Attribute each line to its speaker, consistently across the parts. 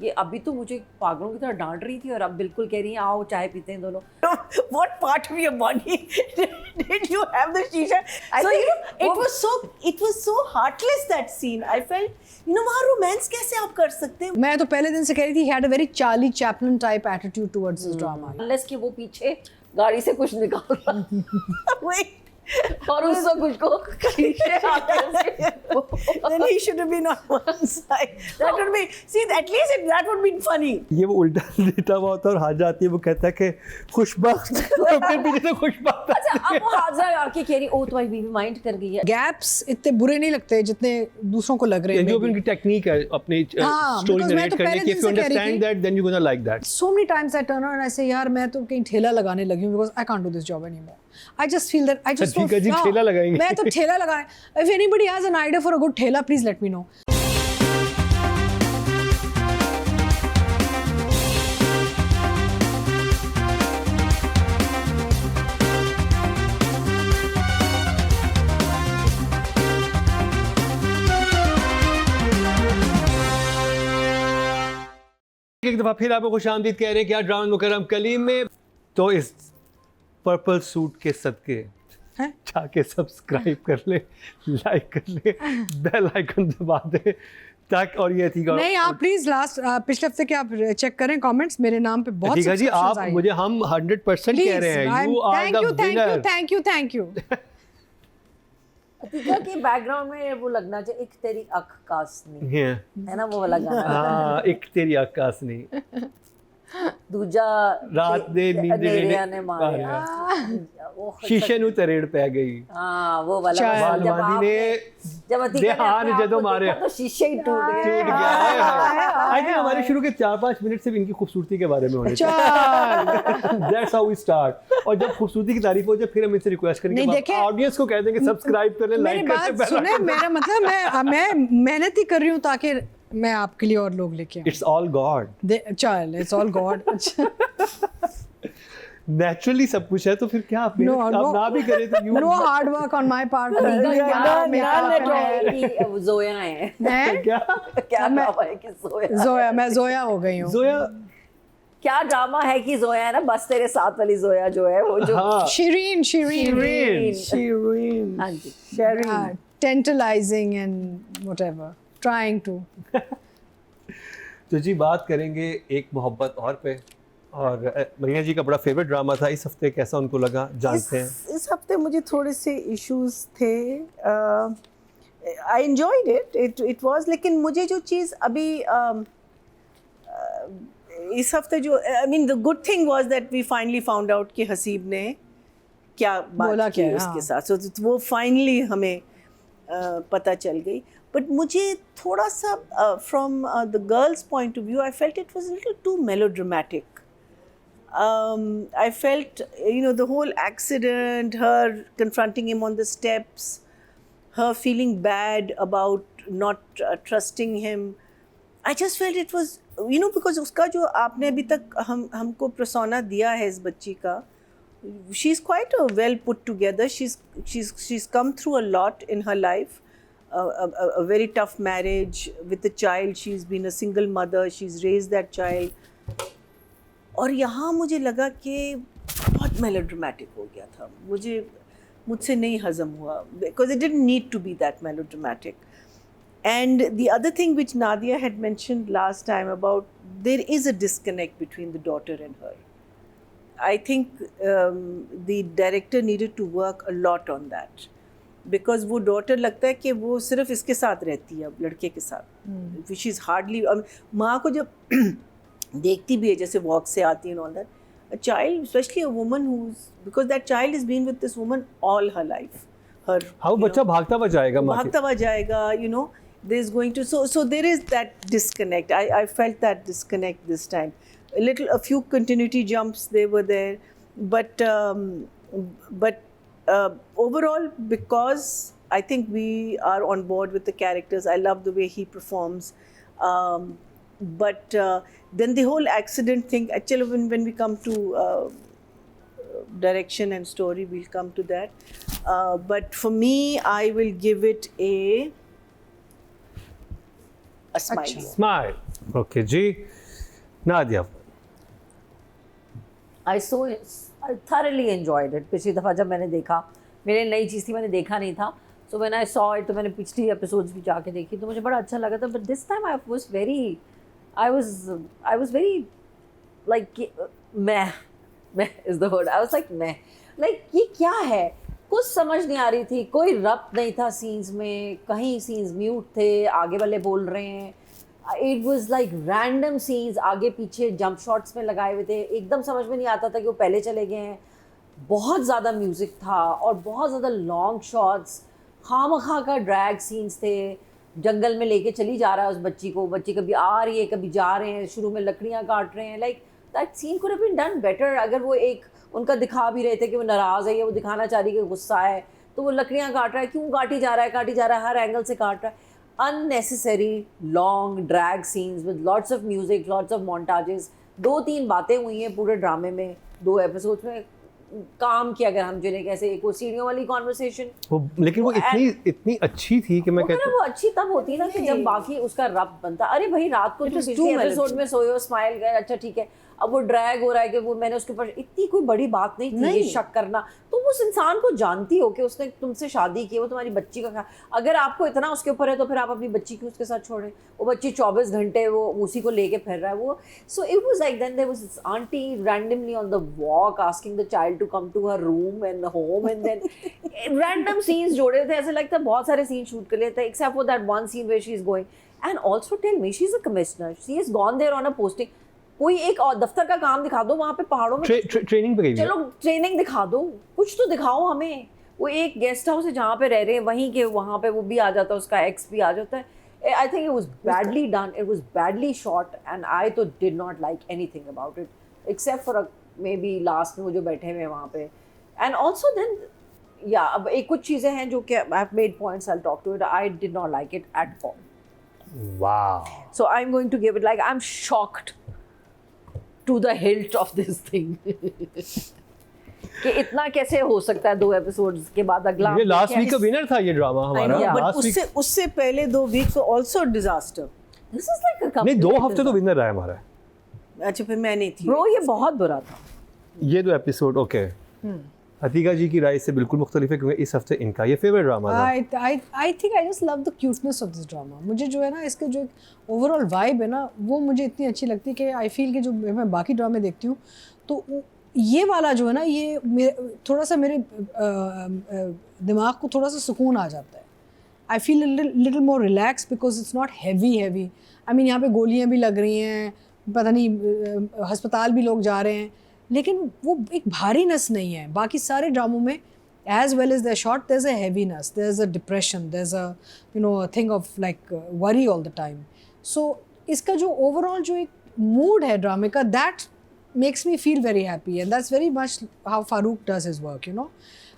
Speaker 1: ये अभी तो मुझे पागलों की तरह डांट रही थी और अब बिल्कुल कह रही है आओ चाय पीते हैं दोनों।
Speaker 2: What part of your body did you have the shisha? So you know, it was so heartless, that scene. I felt, you know, वहाँ romance कैसे आप कर सकते हैं?
Speaker 3: मैं तो पहले दिन से कह रही थी he had a very Charlie Chaplin type attitude towards his drama.
Speaker 1: Unless कि वो पीछे गाड़ी से कुछ निकाल रहा
Speaker 2: Wait.
Speaker 1: और उससे कुछ को शीशे आते हैं।
Speaker 2: Then he should have been on one side. That would be, see, at least that would be funny.
Speaker 4: ये वो उल्टा लेटा हुआ होता है और हाथ जाती है, वो कहता है कि खुशबख्त और फिर पीछे से खुशबख्त।
Speaker 1: अच्छा अब वो हाजरा आके कह रही ओ तुम्हारी बीवी माइंड कर गई है।
Speaker 3: Gaps इतने बुरे नहीं लगते जितने दूसरों को लग रहे हैं।
Speaker 4: जो भी उनकी टेक्निक है अपनी स्टोरी नरेट करने की, if you understand that then you're gonna like that.
Speaker 3: So many times I turn around and I say यार मैं तो कहीं ठेला लगाने लगी हूँ because I can't do this job anymore. I just feel that I just
Speaker 4: ठीक है जी, ठेला लगाएंगे।
Speaker 3: मैं तो ठेला लगाने। If anybody has an idea for a good ठेला, please let me know.
Speaker 4: एक दफ़ा फिर आपको खुशामदीद कह रहे हैं कि आज ड्रामा मुकर्रम कलीम में तो इस पर्पल सूट के सदके जाके सब्सक्राइब कर ले, लाइक कर ले, बेल आइकन दबा दे तक। और ये थी
Speaker 3: नहीं आप प्लीज लास्ट पिछले हफ्ते के आप चेक करें कमेंट्स, मेरे नाम पे बहुत
Speaker 4: ठीक है जी, आप
Speaker 3: subscriptions
Speaker 4: मुझे हम 100% कह रहे हैं you are the winner.
Speaker 3: Thank you
Speaker 1: Atika के बैकग्राउंड में वो लगना चाहिए एक तेरी अख कासनी है ना वो वाला गाना।
Speaker 4: हाँ एक तेरी आकाशनी
Speaker 1: दूजा
Speaker 4: रात दे नींदे
Speaker 1: ने मारिया वो
Speaker 4: शीशे नु तरेड़ पै गई।
Speaker 1: हाँ वो वाला
Speaker 4: जब ध्यान जदों मारे
Speaker 1: तो शीशे ही टूट गए।
Speaker 4: आई थिंक हमारे शुरू के 4-5 मिनट सिर्फ इनकी खूबसूरती के बारे में होने चाहिए। That's how we start। और जब खूबसूरती की तारीफ हो जाए फिर हम इनसे रिक्वेस्ट करेंगे ऑडियंस को कह देंगे सब्सक्राइब कर ले, लाइक कर ले।
Speaker 3: सुने मेरा मतलब मैं मेहनत ही कर रही हूँ ताकि मैं आपके लिए और लोग लेके आऊं।
Speaker 4: It's all God.
Speaker 3: चल इट्स ऑल गॉड।
Speaker 4: नेचुरली सब कुछ है तो फिर क्या आप ना भी करें तो you
Speaker 3: know hard work on my part.
Speaker 1: Zoya है
Speaker 4: क्या
Speaker 1: क्या नाम है कि जोया
Speaker 3: मैं जोया हो गई हूँ।
Speaker 4: जोया
Speaker 1: क्या ड्रामा है कि जोया है ना बस तेरे साथ वाली जोया जो है वो जो
Speaker 3: शीरीन
Speaker 1: हाँ जी Sherin
Speaker 3: tantalizing and whatever trying to.
Speaker 4: तो जी बात करेंगे एक मोहब्बत और पे, और मरीना जी का बड़ा फेवरेट ड्रामा था इस हफ्ते, कैसा उनको लगा जानते हैं?
Speaker 2: इस हफ्ते मुझे थोड़े से इश्यूज थे। आई एंजॉयड इट वाज, लेकिन मुझे जो चीज़ अभी इस हफ्ते जो I mean the good thing was that we finally found out कि हसीब ने क्या बात की उसके साथ, सो वो फाइनली हमें पता चल गई। बट मुझे थोड़ा सा from the girls point of view I felt it was a little too melodramatic. I felt, you know, the whole accident, her confronting him on the steps, her feeling bad about not trusting him. I just felt it was, you know, because उसका जो आपने अभी तक हमको persona दिया है इस बच्ची का, she's quite a well put together. She's come through a lot in her life. A very tough marriage with a child. She's been a single mother. She's raised that child. और यहाँ मुझे लगा कि बहुत मेलोड्रामेटिक हो गया था, मुझसे नहीं हज़म हुआ, because it didn't need to be that melodramatic. And the other thing which Nadia had mentioned last time about there is a disconnect between the daughter and her. I think the director needed to work a lot on that, because वो daughter लगता है कि वो सिर्फ इसके साथ रहती है, अब लड़के के साथ, विच इज़ हार्डली, माँ को जब देखती भी है जैसे वॉक से आती है, all that, a child, especially a woman whose, because that child is been with this woman all her life, her
Speaker 4: हाँ बच्चा भागता हुआ जाएगा, you know, there is going to, so there is that disconnect. I felt that disconnect this time. A few continuity jumps they were there, but overall, because I think we are on board with the characters. I love the way he performs. But then the whole accident thing, actually when we come to direction and story, we'll come to that. But for me, I will give it a smile. Smile. Okay ji, Nadia.
Speaker 1: I thoroughly enjoyed it. पिछली दफ़ा जब मैंने देखा, मेरे नई चीज़ थी, मैंने देखा नहीं था, so when I saw it तो मैंने पिछली एपिसोड्स भी जाके देखी तो मुझे बड़ा अच्छा लगा था, but this time I was very like meh is the word. I was like meh, like ये क्या है, कुछ समझ नहीं आ रही थी, कोई रब्त नहीं था सीन्स में, कहीं सीन्स म्यूट थे, आगे वाले बोल रहे हैं, it was like random scenes आगे पीछे जंप शॉट्स में लगाए हुए थे, एकदम समझ में नहीं आता था कि वो पहले चले गए हैं, बहुत ज़्यादा म्यूज़िक था और बहुत ज़्यादा लॉन्ग शॉट्स, खामखा का ड्रैग सीन्स थे, जंगल में लेके चली जा रहा है उस बच्ची को, बच्ची कभी आ रही है कभी जा रहे हैं, शुरू में लकड़ियाँ काट रहे हैं, like that scene could have been done better. अगर वो एक उनका दिखा भी रहे थे कि वो नाराज़ है या वो दिखाना चाह रही है कि गुस्सा है, तो वो लकड़ियाँ काट रहा है, क्यों काटी जा रहा है, हर एंगल से काट रहा है, unnecessary long drag scenes with lots of music, lots of montages। 2-3 बातें हुई हैं पूरे ड्रामे में, 2 एपिसोड्स में काम किया, अगर हम जिन्हें कैसे एक वो सीढ़ियों वाली कॉन्वर्सेशन,
Speaker 4: लेकिन वो इतनी अच्छी थी कि मैं कहता हूँ
Speaker 1: वो अच्छी तब होती ना कि जब बाकी उसका रब बनता। अरे भाई रात को पिछले एपिसोड में सोए हो, स्माइल गए, अच्छा ठीक है, अब वो ड्रैग हो रहा है कि वो मैंने उसके ऊपर, इतनी कोई बड़ी बात नहीं थी ये शक करना, तुम उस इंसान को जानती हो कि उसने तुमसे शादी की, वो तुम्हारी बच्ची का, अगर आपको इतना उसके ऊपर है तो फिर आप अपनी बच्ची क्यों उसके साथ छोड़ें, वो बच्ची 24 घंटे वो उसी को लेके फिर रहा है वो। So it was like then there was this aunty randomly on the walk asking the child to come to her room and home, and then random scenes जोड़े थे, ऐसे लगता है बहुत सारे सीन शूट कर लिए थे, except for that one scene where she is going. And also tell me, she is a commissioner, she is gone there on a posting, कोई एक और दफ्तर का काम दिखा दो वहाँ पे पहाड़ों में,
Speaker 4: ट्रेनिंग पे गई,
Speaker 1: चलो ट्रेनिंग दिखा दो, कुछ तो दिखाओ हमें। वो एक गेस्ट हाउस है जहाँ पे रह रहे हैं, वहीं के वहाँ पे वो भी आ जाता है, उसका एक्स भी आ जाता है। I think it was badly done, it was badly shot, and I too did not like anything about it except for maybe last में वो जो बैठे हुए हैं वहाँ पे। एंड ऑल्सो देन या अब एक कुछ चीज़ें हैं जो कि I have made points, I will talk to it, I did not like it at all.
Speaker 4: Wow,
Speaker 1: so I am going to give it like, I am shocked to the hilt of this thing कि इतना कैसे हो सकता है 2 episodes के बाद अगला।
Speaker 4: ये लास्ट वीक का विनर था ये ड्रामा हमारा,
Speaker 2: बट उससे पहले 2 week also disaster.
Speaker 1: This is like a
Speaker 4: नहीं, 2 हफ्ते तो विनर रहा है हमारा।
Speaker 2: अच्छा फिर मैं नहीं थी
Speaker 1: ब्रो, ये बहुत बुरा था
Speaker 4: ये 2 एपिसोड। ओके, अतीका जी की राय से बिल्कुल मुख्तलिफ है क्योंकि इस हफ्ते इनका ये फेवरेट ड्रामा था।
Speaker 3: I think I just love the cuteness of this drama. मुझे जो है ना इसके जो ओवरऑल वाइब है ना वो मुझे इतनी अच्छी लगती है कि आई फील कि जो मैं बाकी ड्रामे देखती हूँ तो ये वाला जो है ना ये थोड़ा सा मेरे दिमाग को थोड़ा सा सुकून आ जाता है। I feel little more relax because it's not heavy. I mean यहाँ पे गोलियाँ भी लग रही हैं, पता नहीं अस्पताल भी लोग जा रहे हैं, लेकिन वो एक भारीनेस नहीं है। बाकी सारे ड्रामों में as well as they're short, there's a heaviness, there's a depression, there's a a thing of like worry all the time. So इसका जो overall जो एक mood है ड्रामे का, that makes me feel very happy, and that's very much how Farooq does his work,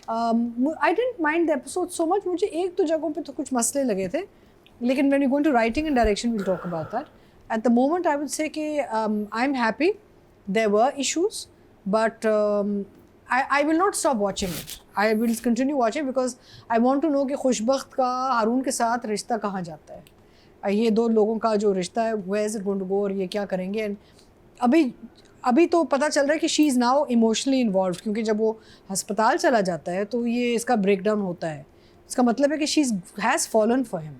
Speaker 3: I didn't mind the episode so much. मुझे एक दो जगहों पे तो कुछ मसले लगे थे, लेकिन when we go into writing and direction we'll talk about that. At the moment I would say कि I'm happy. There were issues, but I will not stop watching it. I will continue watching because I want to know कि खुशबख्त का हारून के साथ रिश्ता कहाँ जाता है। ये 2 लोगों का जो रिश्ता है where is it going to go और ये क्या करेंगे। And अभी तो पता चल रहा है कि she is now emotionally involve, क्योंकि जब वो अस्पताल चला जाता है तो ये इसका ब्रेक डाउन होता है। इसका मतलब है कि she has fallen for him.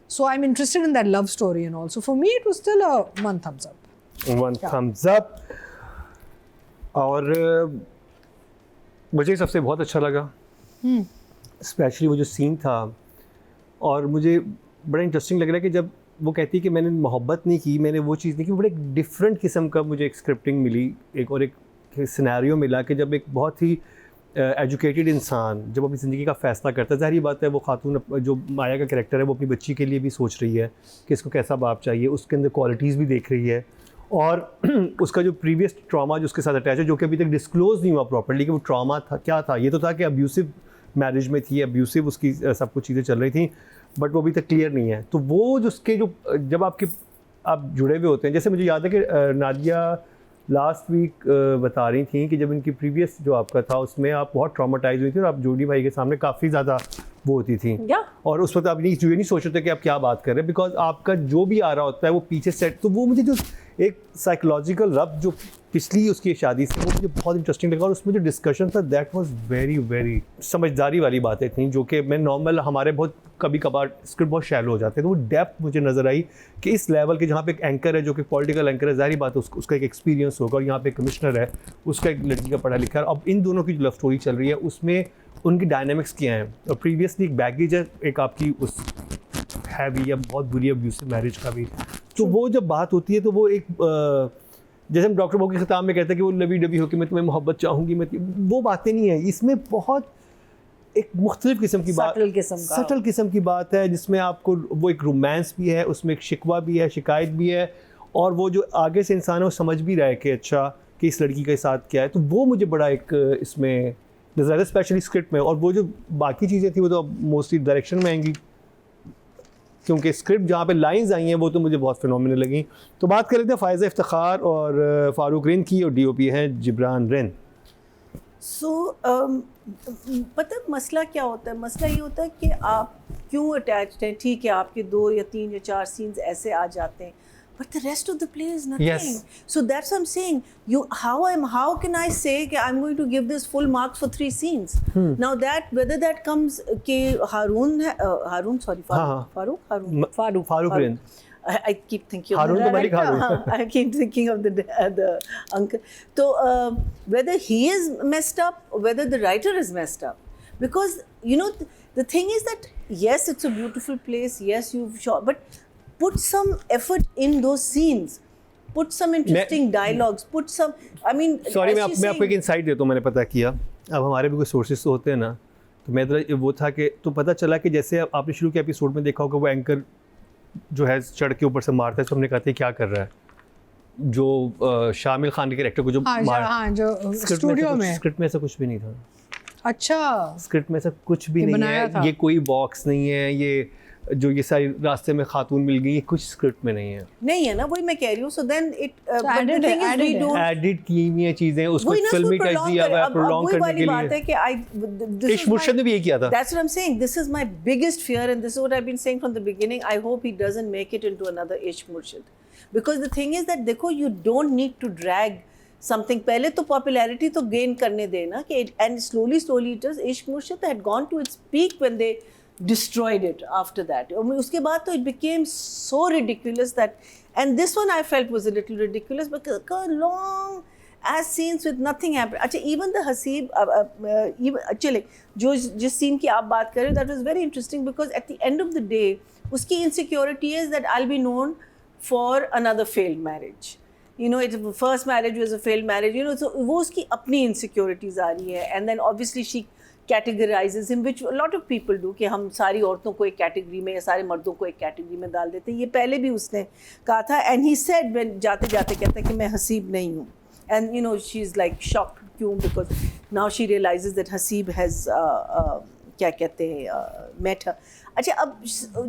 Speaker 3: So I am interested in that love story and also for me it was still a 1 thumbs up.
Speaker 4: 1 thumbs up. और मुझे सबसे बहुत अच्छा लगा स्पेशली वो जो सीन था, और मुझे बड़ा इंटरेस्टिंग लग रहा है कि जब वो कहती है कि मैंने मोहब्बत नहीं की, मैंने वो चीज़ नहीं की, बड़ा एक डिफरेंट किस्म का मुझे एक स्क्रिप्टिंग मिली, एक सिनेरियो मिला कि जब एक बहुत ही एजुकेटेड इंसान जब अपनी ज़िंदगी का फ़ैसला करता है, ज़ाहिर बात है वो खातून जो माया का कैरेक्टर है वो अपनी बच्ची के लिए भी सोच रही है कि इसको कैसा बाप चाहिए, उसके अंदर क्वालिटीज़ भी देख रही है, और उसका जो प्रीवियस ट्रॉमा जो उसके साथ अटैच है जो कि अभी तक डिस्क्लोज़ नहीं हुआ प्रॉपर्ली कि वो ट्रॉमा था क्या था। ये तो था कि अब्यूसिव मैरिज में थी, अब्यूसिव उसकी सब कुछ चीज़ें चल रही थी, बट वो अभी तक क्लियर नहीं है। तो वो जो उसके जो जब आप जुड़े हुए होते हैं, जैसे मुझे याद है कि नादिया लास्ट वीक बता रही थी कि जब इनकी प्रीवियस जो आपका था उसमें आप बहुत ट्रॉमाटाइज हुई थी और आप जोड़ी भाई के सामने काफ़ी ज़्यादा वो होती थी।
Speaker 1: Yeah.
Speaker 4: और उस वक्त आप ये नहीं सोच रहे थे कि आप क्या बात कर रहे हैं, बिकॉज आपका जो भी आ रहा होता है वो पीछे सेट, तो वो मुझे जो एक साइकोलॉजिकल रब्त जो पिछली उसकी शादी से, वो मुझे बहुत इंटरेस्टिंग लगा। और उसमें जो डिस्कशन था दैट वाज वेरी वेरी समझदारी वाली बातें थी, जो कि मैं नॉर्मल हमारे बहुत कभी कभार स्क्रिप्ट बहुत शैलो हो जाते हैं, तो वो डेप्थ मुझे नज़र आई कि इस लेवल के जहाँ पे एक एंकर है जो कि पॉलिटिकल एंकर है, ज़ाहिर बात है उसका एक एक्सपीरियंस होगा, और यहाँ पे कमिश्नर है उसका एक लड़की का पढ़ा लिखा है। अब इन दोनों की जो लव स्टोरी चल रही है उसमें उनकी डायनामिक्स क्या हैं, और प्रीवियसली एक बैगेज है एक आपकी उस हैवी या बहुत बुरी अब्यूसिव मैरिज का भी, तो वो जब बात होती है तो वो एक जैसे हम डॉक्टर बो के खिताब में कहते हैं कि वो लवी डबी होकर मैं तुम्हें मोहब्बत चाहूँगी, मैं वो बातें नहीं है इसमें। बहुत एक मुख्तलिफ किस्म की बात, सटल किस्म की बात है, जिसमें आपको वो एक रोमांस भी है, उसमें एक शिकवा भी है, शिकायत भी है, और वो जो आगे से इंसान है वो समझ भी रहा है कि अच्छा कि इस लड़की के साथ क्या है, तो वो मुझे बड़ा एक इसमें नज़र आता है, स्पेशली स्क्रिप्ट में। और वो जो बाकी चीज़ें थी वो तो मोस्टली डायरेक्शन में आएंगी, क्योंकि स्क्रिप्ट जहाँ पे लाइंस आई हैं वो तो मुझे बहुत फिनोमिनल लगी। तो बात कर लेते हैं फ़ायज़ा इफ्तिखार और फ़ारूक रिन की, और DOP हैं जिब्रान रिन।
Speaker 2: पता मसला क्या होता है? मसला ये होता है कि आप क्यों अटैच्ड हैं। ठीक है, आपके 2 या 3 या 4 सीन्स ऐसे आ जाते हैं, but the rest of the play is nothing.
Speaker 4: Yes.
Speaker 2: So that's what I'm saying. How can I say that I'm going to give this full marks for 3 scenes? Now that whether that comes कि Farooq
Speaker 4: Rin,
Speaker 2: I keep thinking of
Speaker 4: Haroon
Speaker 2: the
Speaker 4: तो Malik
Speaker 2: director.
Speaker 4: Haroon.
Speaker 2: I keep thinking of the uncle. So whether he is messed up, or whether the writer is messed up, because you know the thing is that yes, it's a beautiful place. Yes, you've shot, but put some effort in those scenes. Put some interesting dialogues. Put some. I mean,
Speaker 4: sorry मैं आपको एक insight देता हूँ, मैंने पता किया। अब हमारे भी कोई सोर्सेज तो होते हैं ना, तो मैं वो था कि तो पता चला कि जैसे आपने शुरू के एपिसोड में देखा होगा वो एंकर जो है चढ़ के ऊपर से मारता है, तो हमने कहा था क्या कर रहा है, जो शामिल खान के कैरेक्टर को जो
Speaker 3: जो स्टूडियो में
Speaker 4: स्क्रिप्ट में ऐसा कुछ भी नहीं था।
Speaker 3: अच्छा,
Speaker 4: स्क्रिप्ट में ऐसा कुछ भी नहीं है, ये कोई बॉक्स नहीं है, ये जो ये सारी रास्ते में खातून मिल गई, कुछ स्क्रिप्ट में नहीं है
Speaker 2: ना, वही मैं कह रही हूँ। सो देन इट
Speaker 4: एडिट की हुई चीजें उसको फिल्मीटाइज किया हुआ है, प्रोलॉन्ग करने के लिए।
Speaker 2: बात है कि
Speaker 4: इश्क मुर्शिद ने भी यही किया था।
Speaker 2: That's what I'm saying. This is my biggest fear, and this is what I've been saying from the beginning. I hope he doesn't make it into another Ishq Murshid, because the thing is that देखो, you don't need to drag something. पहले तो popularity तो gain करने देना कि and slowly it is. Ishq Murshid had gone to its peak when they destroyed it after that. उसके बाद तो it became so ridiculous that, and this one I felt was a little ridiculous because long as scenes with nothing happened. अच्छा, even the Haseeb, चले जो जिस scene की आप बात कर रहे हो, that was very interesting because at the end of the day उसकी insecurity is that I'll be known for another failed marriage. You know, it's first marriage was a failed marriage. You know, so वो उसकी अपनी insecurities आ रही है, and then obviously she categorizes him, which a lot of people do, कि हम सारी औरतों को एक कैटेगरी में या सारे मर्दों को एक कैटेगरी में डाल देते हैं। ये पहले भी उसने कहा था, and he said when जाते जाते कहता है कि मैं हसीब नहीं हूँ, and you know she's like shocked क्यों, because now she realizes that Haseeb has क्या कहते हैं met her. अच्छा, अब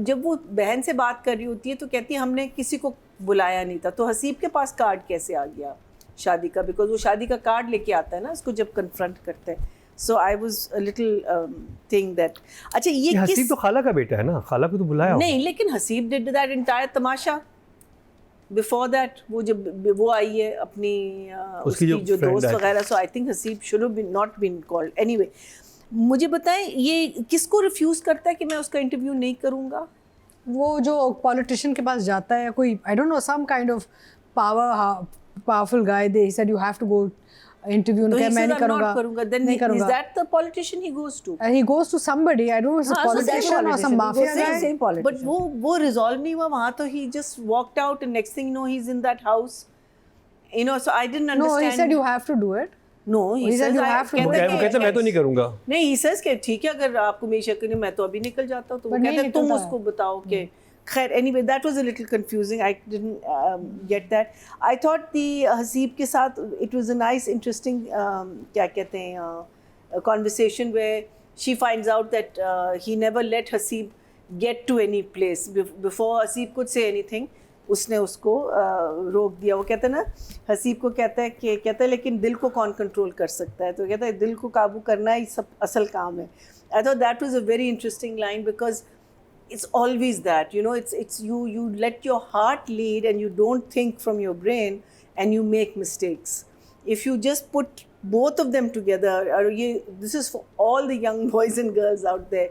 Speaker 2: जब वो बहन से बात कर रही होती है तो कहती है हमने किसी को बुलाया नहीं था, तो हसीब के पास कार्ड कैसे आ गया शादी का, बिकॉज वो शादी का कार्ड लेके आता है ना उसको जब कन्फ्रंट करते हैं। So I was a little thing that अच्छा ये
Speaker 4: हसीब तो खाला का बेटा है ना, खाला को तो बुलाया
Speaker 2: नहीं, लेकिन Haseeb did that entire Tamasha before that, वो जब वो आई है अपनी उसकी जो दोस्त वगैरह, so I think Haseeb should have been not been called. Anyway, मुझे बताएं ये किसको रिफ्यूज़ करता है कि मैं उसका इंटरव्यू नहीं करूँगा?
Speaker 3: वो जो पॉलिटिशियन के पास जाता है, कोई I don't know some kind of powerful guy, they said you have to go interview, तो मैं नहीं करूंगा,
Speaker 2: नहीं करूंगा. Is that the politician he goes to?
Speaker 3: He goes to somebody, I don't know, it's a politician or some mafia guy.
Speaker 2: Same politician. But वो resolve नहीं हुआ वहाँ, तो he just walked out and next thing you know he's in that house. You know, so I didn't understand.
Speaker 3: No, he said you have to do it.
Speaker 2: No, he said you have to do it.
Speaker 4: वो कहता मैं तो नहीं करूँगा.
Speaker 2: नहीं, he says कि ठीक है अगर आपको मेरी शक नहीं, मैं तो अभी निकल जाता हूँ, तो वो कहता है तुम उसको बताओ कि खैर. Anyway, that was a little confusing. I didn't get that. I thought the Haseeb के साथ it was a nice, interesting क्या कहते हैं conversation where she finds out that he never let Haseeb get to any place before Haseeb could say anything. उसने उसको रोक दिया। वो कहता है ना, हसीब को कहता है लेकिन दिल को कौन कंट्रोल कर सकता है, तो कहता है दिल को काबू करना ही सब असल काम है। आई thought that was a very interesting line, because it's always that, you know, it's you let your heart lead and you don't think from your brain and you make mistakes. If you just put both of them together, this is for all the young boys and girls out there,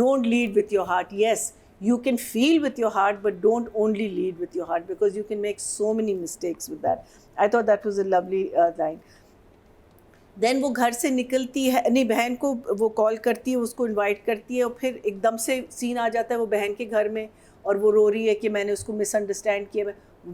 Speaker 2: don't lead with your heart. Yes, you can feel with your heart, but don't only lead with your heart, because you can make so many mistakes with that. I thought that was a lovely line. Then वो घर से निकलती है, नहीं बहन को वो call करती है, उसको इनवाइट करती है, और फिर एकदम से सीन आ जाता है वो बहन के घर में, और वो रो रही है कि मैंने उसको मिसअंडरस्टैंड किया।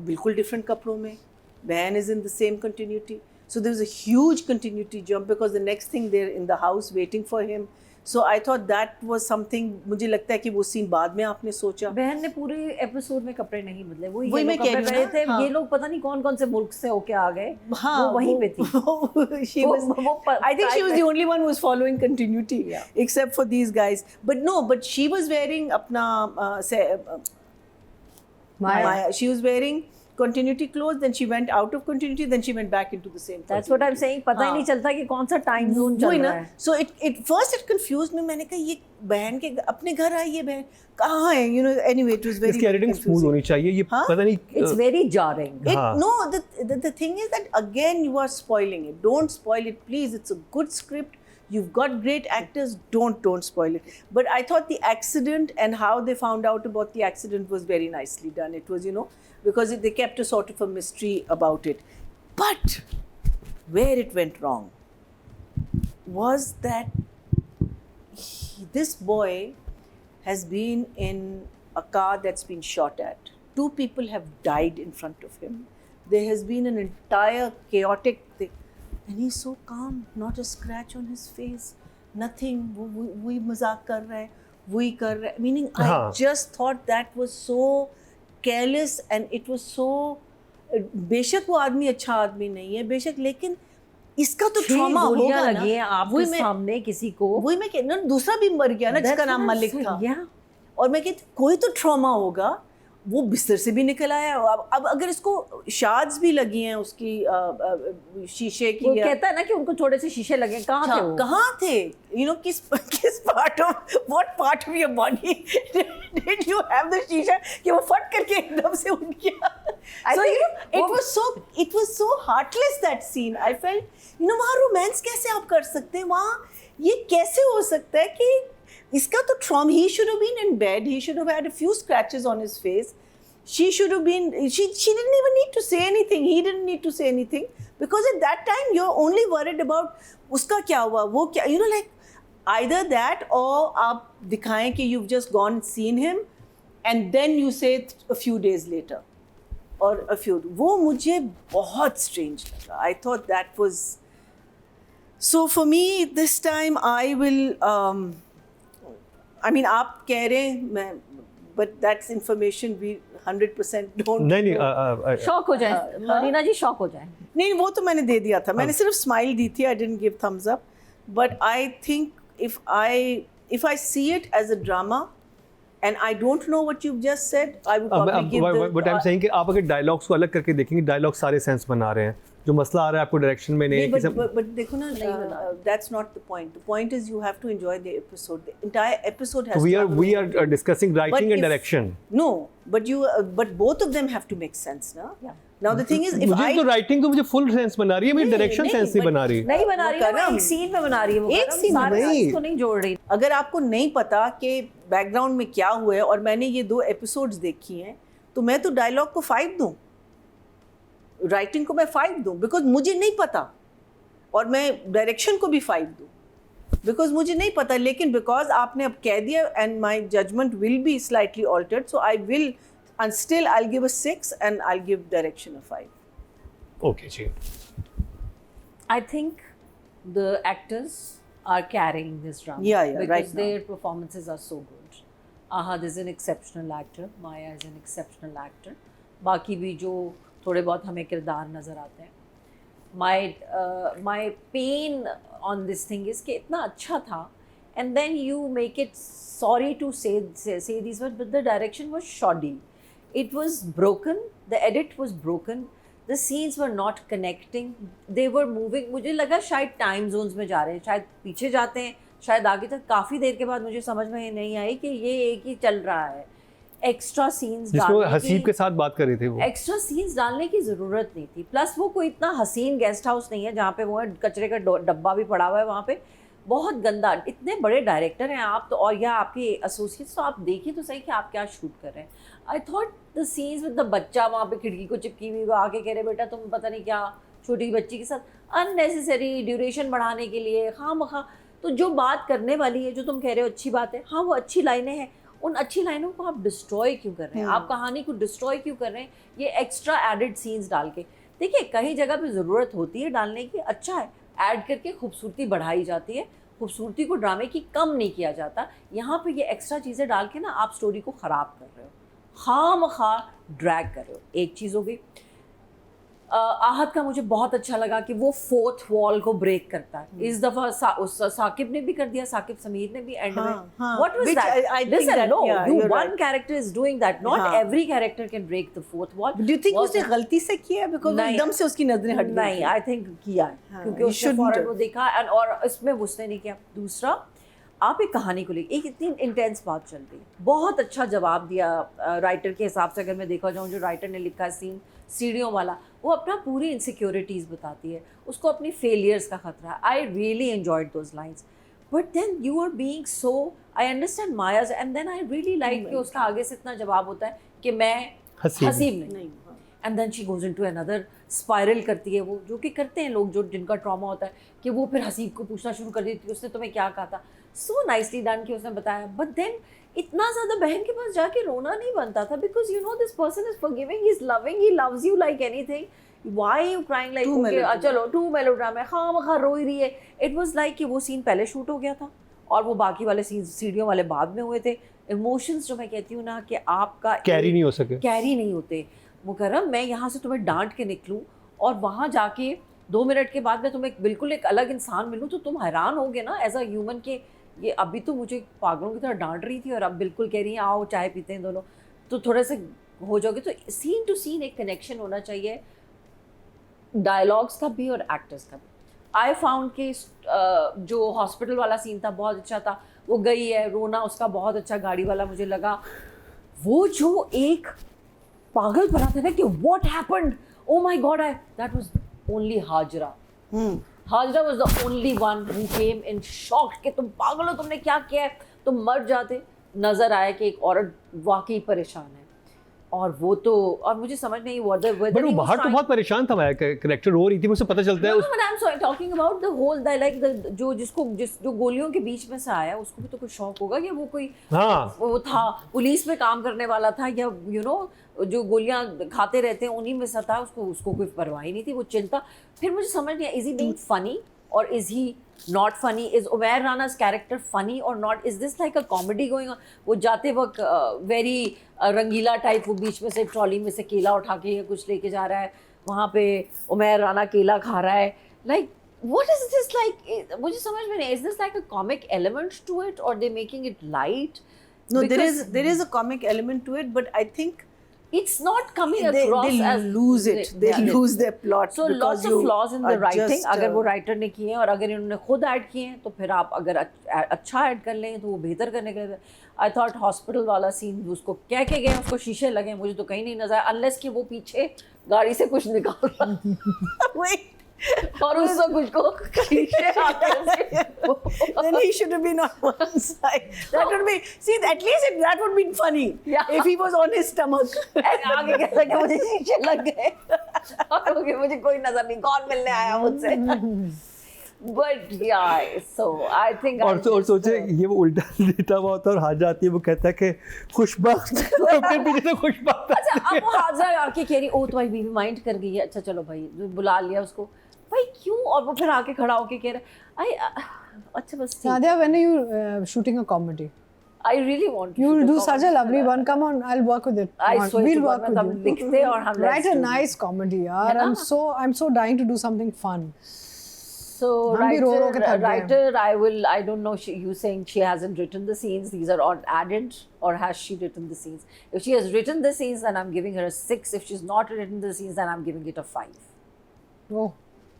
Speaker 2: बिल्कुल डिफरेंट कपड़ों में, बहन is in the same continuity, so there is a huge continuity jump, because the next thing there in the house waiting for him. So I thought that was something, मुझे लगता है कि वो सीन बाद में आपने सोचा।
Speaker 1: बहन ने पूरे एपिसोड में कपड़े नहीं बदले, वही
Speaker 2: मैं
Speaker 1: कपड़े पहने थे।
Speaker 2: हाँ।
Speaker 1: ये लोग पता नहीं कौन कौन से मुल्क से होके आ गए,
Speaker 2: हाँ,
Speaker 1: वो वहीं पे थी।
Speaker 2: I think she was the only one who was following continuity, except for these guys. But she was wearing अपना Maya. She was wearing continuity clothes, then she went out of continuity, then she went back into the same.
Speaker 1: That's what I'm saying. पता ही नहीं चलता कि कौन सा time zone चल रहा है।
Speaker 2: So it first confused me. मैंने कहा ये बहन के अपने घर आई है, बहन कहाँ है? You know, anyway, it was very.
Speaker 4: इसकी एडिटिंग स्मूथ होनी चाहिए, ये पता नहीं।
Speaker 1: It's very jarring.
Speaker 2: No, the thing is that again you are spoiling it. Don't spoil it, please. It's a good script. You've got great actors. Don't spoil it. But I thought the accident and how they found out about the accident was very nicely done. It was, you know, because they kept a sort of a mystery about it. But where it went wrong was that this boy has been in a car that's been shot at. 2 people have died in front of him. There has been an entire chaotic thing. And he's so calm, not a scratch on his face, nothing. वही मजाक कर रहा है, वही कर रहा है. Meaning, I just thought that was so careless and it was so. बेशक वो आदमी अच्छा आदमी नहीं है, बेशक, लेकिन इसका तो ट्रॉमा होगा ना.
Speaker 1: आपके सामने किसी को,
Speaker 2: वही मैं कहना, दूसरा भी मर गया ना जिसका नाम मलिक था. और मैं कहती कोई तो ट्रॉमा होगा. वो बिस्तर से भी निकल आया. अब अगर इसको शाद्स भी लगी हैं उसकी शीशे की,
Speaker 1: वो कहता है ना कि उनको थोड़े से शीशे लगे. कहाँ थे वो?
Speaker 2: कहाँ थे? You know, किस part of what part of your body did you have the शीशा कि वो फट करके एकदम से उठ गया? So you know, it was so heartless, that scene. I felt, you know, वहाँ रोमांस कैसे आप कर सकते हैं? वहाँ ये कैसे हो सकता है कि इसका तो trauma, he should have been in bed, he should have had a few scratches on his face, she should have been, she didn't even need to say anything, he didn't need to say anything, because at that time you're only worried about uska kya hua, wo kya, you know, like either that or aap dikhayein ki you've just gone and seen him and then you say a few days later or a few, wo mujhe bahut strange laga. I thought that was, so for me this time I will I mean, आप कह रहे हैं मैं, but that's information we 100% don't.
Speaker 4: नहीं
Speaker 1: shock हो जाए रीना जी, shock हो जाए.
Speaker 2: नहीं, वो तो मैंने दे दिया था. मैंने सिर्फ स्माइल दी थी. I didn't give thumbs up. But I think if I see it as a drama and I don't know what you've just said, I would probably give the.
Speaker 4: But I'm saying कि आप अगर dialogues को अलग करके देखेंगे, dialogue सारे sense बना रहे हैं. जो मसला आ रहा है आपको डायरेक्शन में नहीं.
Speaker 2: But देखो ना, that's not the point. The point is you have to enjoy the episode. The entire episode has.
Speaker 4: We are discussing writing and direction.
Speaker 2: No, but both of them have to make sense, ना?
Speaker 1: Yeah.
Speaker 2: Now the thing is, if
Speaker 4: मुझे तो writing तो मुझे full sense बना रही है, मेरी direction sense नहीं बना रही.
Speaker 1: नहीं बना रही है, एक सीन में बना रही है. वो
Speaker 2: एक सीन में
Speaker 1: इसको नहीं जोड़ रही.
Speaker 2: अगर आपको नहीं पता कि बैकग्राउंड में क्या हुआ है और मैंने ये 2 एपिसोड्स देखी हैं, तो मैं तो डायलॉग को 5 दूं, राइटिंग को मैं 5 दूं, बिकॉज मुझे नहीं पता, और मैं डायरेक्शन को भी 5 दूं बिकॉज मुझे नहीं पता. लेकिन बिकॉज आपने अब कह दिया and my judgement will be slightly altered, so I will, and still I'll give a 6 and I'll give direction a 5.
Speaker 4: Okay, ji.
Speaker 1: I think the actors are carrying this drama.
Speaker 2: Yeah,
Speaker 1: because
Speaker 2: right now.
Speaker 1: their performances are so good. Ahad is an exceptional actor. Maya is an exceptional actor. बाकी भी जो थोड़े बहुत हमें किरदार नज़र आते हैं. My pain on this thing is कि इतना अच्छा था, and then you make it, sorry to say these words, but the direction was shoddy. It was broken. The edit was broken. The scenes were not connecting. They were moving. मुझे लगा शायद time zones में जा रहे हैं, शायद पीछे जाते हैं, शायद आगे तक. काफ़ी देर के बाद मुझे समझ में नहीं आई कि ये एक ही चल रहा है. एक्स्ट्रा सीन्स
Speaker 4: जिसको हसीब के साथ बात कर रहे थे वो.
Speaker 1: एक्स्ट्रा सीन्स डालने की ज़रूरत नहीं थी. प्लस वो कोई इतना हसीन गेस्ट हाउस नहीं है जहाँ पे वो है कचरे का डब्बा भी पड़ा हुआ है वहाँ पे. बहुत गंदा. इतने बड़े डायरेक्टर हैं आप तो, और या आपके एसोसिएट्स, तो आप देखिए तो सही कि आप क्या शूट कर रहे हैं. I thought the scenes with the बच्चा वहाँ पे खिड़की को चिपकी हुई, वो आके कह रहे बेटा तुम पता नहीं क्या छोटी बच्ची के साथ, अननेसेसरी ड्यूरेशन बढ़ाने के लिए खामखा. तो जो बात करने वाली है, जो तुम कह रहे हो अच्छी बात है, हाँ वो अच्छी लाइनें हैं, उन अच्छी लाइनों को आप डिस्ट्रॉय क्यों कर रहे हैं? आप कहानी को डिस्ट्रॉय क्यों कर रहे हैं ये एक्स्ट्रा एडेड सीन्स डाल के? देखिए कहीं जगह पे ज़रूरत होती है डालने की, अच्छा है, ऐड करके खूबसूरती बढ़ाई जाती है, खूबसूरती को ड्रामे की कम नहीं किया जाता. यहाँ पे ये एक्स्ट्रा चीज़ें डाल के ना आप स्टोरी को ख़राब कर रहे हो, खामखा ड्रैग कर रहे हो. एक चीज़ हो गई. आहत का मुझे बहुत अच्छा लगा कि वो फोर्थ वॉल को ब्रेक करता है. इस दफ़ा साकिब ने भी कर दिया, साकिब समीर ने भी एंड में. What was that? Listen, no, you one character is doing that, not every character can break the fourth wall.
Speaker 2: Do you think उसने गलती से किया? बिकॉज़ एकदम से उसकी नजरें हट गई.
Speaker 1: नहीं, आई थिंक किया है, क्योंकि उसने फौरन वो देखा एंड और इसमें उसने नहीं किया. दूसरा, आप एक कहानी को लेकर एक इतनी इंटेंस बात चल रही है, बहुत अच्छा जवाब दिया राइटर के हिसाब से. अगर मैं देखा जाऊँ जो राइटर ने लिखा सीन सीढ़ियों वाला, वो अपना पूरी इनसिक्योरिटीज़ बताती है, उसको अपनी फेलियर्स का खतरा है. I really enjoyed those lines. But then you are being so, I understand Maya's and then I really like कि उसका आगे से इतना जवाब होता है कि मैं हसीब नहीं. And then she goes into another spiral करती है वो, जो कि करते हैं लोग जो जिनका ट्रॉमा होता है, कि वो फिर हसीब को पूछना शुरू कर देती है उसने तुम्हें क्या कहा था. सो नाइसली डन कि उसने बताया. बट देन इतना ज़्यादा बहन के पास जाके रोना नहीं बनता था, because you know this person is forgiving, he is loving, he loves you like anything. Why you crying like okay चलो टू मेलोड्रामा, खामखा रो ही रही है. इट वाज लाइक कि वो सीन पहले शूट हो गया था और वो बाकी वाले सीन सीढ़ियों वाले बाद में हुए थे. इमोशंस जो मैं कहती हूँ ना कि आपका
Speaker 4: कैरी नहीं हो सके,
Speaker 1: कैरी नहीं होते. मुकर्रम, मैं यहाँ से तुम्हें डांट के निकलूँ और वहाँ जाके 2 मिनट के बाद मैं तुम्हें बिल्कुल एक अलग इंसान मिलूँ, तो तुम हैरान होगे ना एज अ ह्यूमन के ये अभी तो मुझे पागलों की तरह डांट रही थी और अब बिल्कुल कह रही है आओ चाय पीते हैं दोनों, तो थोड़े से हो जाओगे. तो सीन टू सीन एक कनेक्शन होना चाहिए, डायलॉग्स का भी और एक्टर्स का भी. आई फाउंड कि जो हॉस्पिटल वाला सीन था बहुत अच्छा था. वो गई है, रोना उसका बहुत अच्छा गाड़ी वाला मुझे लगा. वो जो एक पागल बना था ना कि what happened, oh my god, that was only Hajra. Hajra was the only one who came in shocked कि तुम पागल हो, तुमने क्या किया है, तुम मर जाते. नज़र आया कि एक औरत वाकई परेशान है. और वो तो, और मुझे समझ नहीं whether
Speaker 4: बट वो बाहर तो बहुत परेशान था. मैं कैरेक्टर रो रही थी, मुझे पता चलता है.
Speaker 1: But I'm sorry, talking about the whole like जो गोलियों के बीच में से आया, उसको भी तो कुछ शौक होगा कि वो कोई वो था पुलिस में काम करने वाला था, या यू नो जो गोलियां खाते रहते हैं उन्हीं में से था. उसको कोई परवाह ही नहीं थी, वो चिंता. फिर मुझे समझ नहीं आया, इज ही बीइंग फनी और is he not funny? Is Umair राना's character funny or not? Is this like a comedy going on? वो जाते वक्त वेरी रंगीला टाइप, वो बीच में से ट्रॉली में से केला उठा के या कुछ लेके जा रहा है, वहाँ पे उमैर राना केला खा रहा है. Like what is this like? मुझे समझ में नहीं. Is this like a comic element to it or they making it light?
Speaker 2: No, there is a comic element to it, but I think
Speaker 1: it's not coming across
Speaker 2: they
Speaker 1: as
Speaker 2: lose it. They lose their plot.
Speaker 1: So lots of flaws in the writing. अगर वो writer ने किए हैं और अगर इन्होंने खुद add किए हैं, तो फिर आप अगर अच्छा ऐड कर लें तो वो बेहतर करने के लिए. आई थॉट हॉस्पिटल वाला सीन उसको कह के गए, उसको शीशे लगे, मुझे तो कहीं नहीं नजर आया, अनलेस कि वो पीछे गाड़ी से कुछ निकाल रहा और उससे कुछ को शीशे
Speaker 2: then he should have been on one side. That would be, see, at least that would be funny.
Speaker 1: Yeah.
Speaker 2: If he was on his stomach.
Speaker 1: आगे कहता कि मुझे शीशे लग गए और मुझे कोई नजर नहीं, कौन मिलने आया मुझसे. But yeah, so I think
Speaker 4: और सोचे ये वो उल्टा लेटा हुआ होता है और हाजरा आती है, वो कहता है कि खुशबख्त और फिर पीछे से खुशबख्त.
Speaker 1: अच्छा, अब वो हाजरा आके कह रही ओ तुम्हारी बीवी माइंड कर गई है, अच्छा चलो भाई बुला लिया उसको, भाई क्यों? और वो फिर आके खड़ा होके कह रहा है अच्छा बस.
Speaker 3: Sadia, when are you shooting a comedy?
Speaker 1: I really want
Speaker 3: you will do such a lovely one. Come on, I'll work with it. We'll work with you.
Speaker 1: लिखते और हम
Speaker 3: write a nice comedy, yaar. I'm so dying to do something fun.
Speaker 1: So
Speaker 3: हम भी रो रो के थक गए।
Speaker 1: writer, I don't know. You saying she hasn't written the scenes? These are all added, or has she written the scenes? If she has written the scenes, then I'm giving her a 6. If she's not written the scenes, then I'm giving it a 5.
Speaker 3: ओह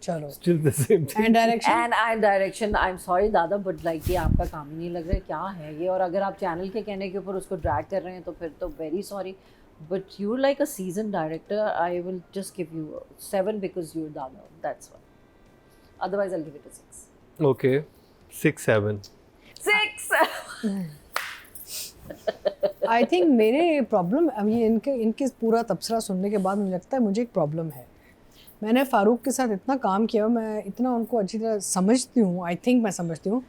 Speaker 3: चलो।
Speaker 4: Still the same thing.
Speaker 3: And direction?
Speaker 1: And direction, I'm sorry दादा, but like ये आपका काम ही नहीं लग रहा है, क्या है ये? और अगर आप चैनल के कहने के ऊपर उसको ड्रैग कर रहे हैं तो फिर तो very sorry, but you're like a seasoned director. I will just give you a 7 because you're दादा. That's why. Otherwise, I'll give it a 6.
Speaker 4: Okay, 6, 7.
Speaker 1: 6.
Speaker 3: I think मेरे प्रॉब्लम अब ये इनके पूरा तबसरा सुनने के बाद मुझे लगता है मुझे एक प्रॉब्लम है। मैंने फ़ारूक के साथ इतना काम किया, मैं इतना उनको अच्छी तरह समझती हूँ, आई थिंक मैं समझती हूँ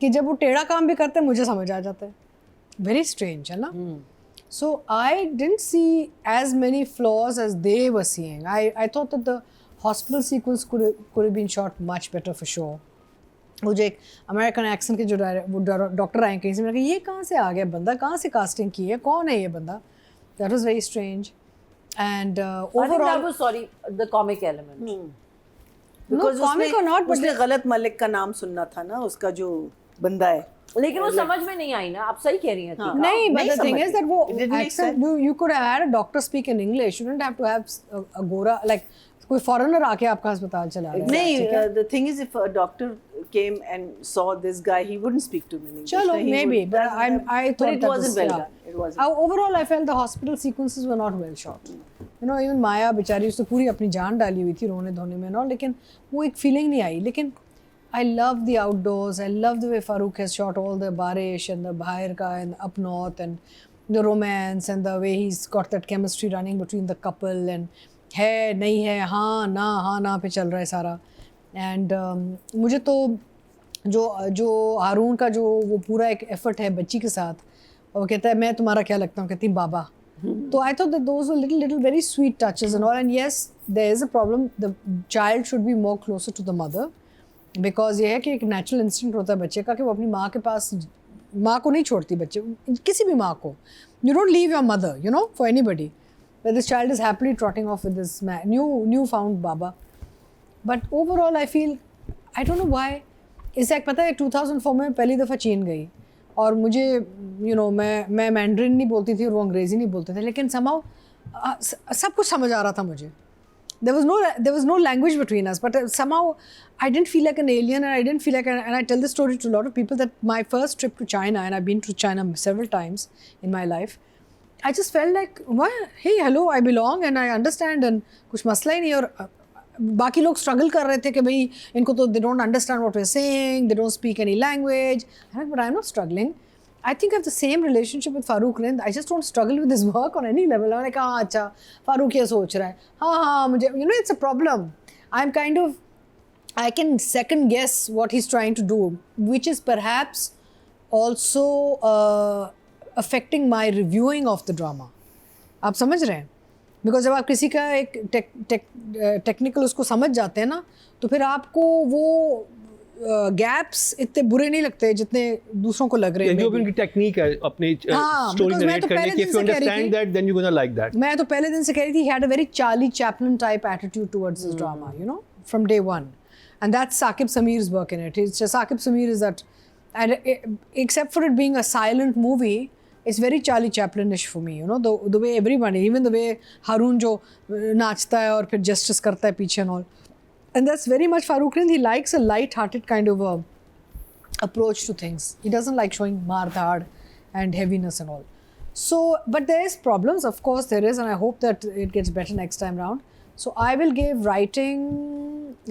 Speaker 3: कि जब वो टेढ़ा काम भी करते हैं मुझे समझ आ जाता है। वेरी स्ट्रेंज है ना। So I didn't see as many flaws as they were seeing. I thought that the hospital sequence could have been shot much better for sure. मुझे एक अमेरिकन एक्सेंट के जो डॉक्टर आए कहीं से, मैंने कहा ये कहाँ से आ गया बंदा, कहाँ से कास्टिंग की है, कौन है ये बंदा? That was very strange and overall
Speaker 1: Sorry, the comic element.
Speaker 2: Because
Speaker 3: comic or not, but
Speaker 2: उसने गलत मलिक का नाम सुनना था ना, उसका जो बंदा है।
Speaker 1: लेकिन वो समझ में नहीं आई ना, आप सही कह रही हैं।
Speaker 3: नहीं, but
Speaker 2: नहीं
Speaker 3: the thing
Speaker 2: समझ
Speaker 3: is that
Speaker 2: में।
Speaker 3: वो
Speaker 2: It didn't make
Speaker 3: accent you could have had a doctor speak in English. You didn't have to have a गोरा like कोई foreigner आके आपका अस्पताल चला रहा है।
Speaker 2: नहीं, the thing is if a doctor came and saw this guy, he wouldn't speak to me in English.
Speaker 3: चलो
Speaker 2: He
Speaker 3: maybe,
Speaker 2: would-
Speaker 3: but I thought
Speaker 2: but it
Speaker 3: that
Speaker 2: wasn't
Speaker 3: was,
Speaker 2: well
Speaker 3: yeah.
Speaker 2: done. It wasn't.
Speaker 3: Overall, I felt the hospital sequences were not well shot. You know, even माया बेचारी उसने पूरी अपनी जान डाली हुई थी रोने धोने में ना, लेकिन वो एक feeling नहीं आई। लेकिन I love the outdoors. I love the way Farooq has shot all the Barish and the Bahir ka and up north and the romance and the way he's got that chemistry running between the couple and है नहीं है हाँ ना पे चल रहा है सारा। And मुझे तो जो हारून का जो वो पूरा एक एफर्ट है बच्ची के साथ, वो कहता है मैं तुम्हारा क्या लगता हूँ, कहती बाबा। तो I thought that those were little very sweet touches and all. And yes, there is a problem. The child should be more closer to the mother. Because ये है कि एक नेचुरल इंस्टिंक्ट होता है बच्चे का कि वो अपनी माँ के पास, माँ को नहीं छोड़ती बच्चे, किसी भी माँ को। You don't leave your mother, you know, for anybody, but this child is happily trotting of with this new found Baba. But overall I feel, I don't know why, इसे पता है 2004 में पहली दफ़ा चीन गई और मुझे मैं मैंड्रिन नहीं बोलती थी और वो अंग्रेज़ी नहीं बोलते थे, लेकिन somehow सब कुछ समझ आ रहा था मुझे। There was no language between us, but somehow I didn't feel like an alien, and I didn't feel like, and I tell this story to a lot of people, that my first trip to China, and I've been to China several times in my life, I just felt like, hey, hello, I belong and I understand, and कुछ मसला ही नहीं। और बाकी लोग struggle कर रहे थे कि भाई इनको तो they don't understand what we're saying, they don't speak any language, but I'm not struggling. I think I have the same relationship with Farooq Rind. I just don't struggle with his work on any level. I'm like, हाँ अच्छा, Farooq ये सोच रहा है, हाँ मुझे, you know, it's a problem. I'm kind of, I can second guess what he's trying to do, which is perhaps also affecting my reviewing of the drama. आप समझ रहे हैं? Because जब आप किसी का एक टेक्निकल उसको समझ जाते हैं ना, तो फिर आपको वो गैप्स इतने बुरे नहीं लगते जितने दूसरों को लग रहे हैं।
Speaker 4: जो भी उनकी टेक्निक है अपनी स्टोरी नरेट करने की, if you understand that, then you're gonna like that.
Speaker 3: मैं तो पहले दिन से कह रही थी, he had a very Charlie Chaplin type attitude towards his drama, you know, from day one, and that's Saqib Sameer's work in it. Saqib Sameer is that, and except for it being a silent movie, it's very Charlie Chaplin-ish for me, you know, the way everybody, even the way Haroon जो नाचता है और फिर justice करता है पीछे and all. And that's very much Farooq Rind. He likes a light-hearted kind of a approach to things. He doesn't like showing maar-dhaad and heaviness and all. So, but there is problems, of course there is, and I hope that it gets better next time round. So I will give writing,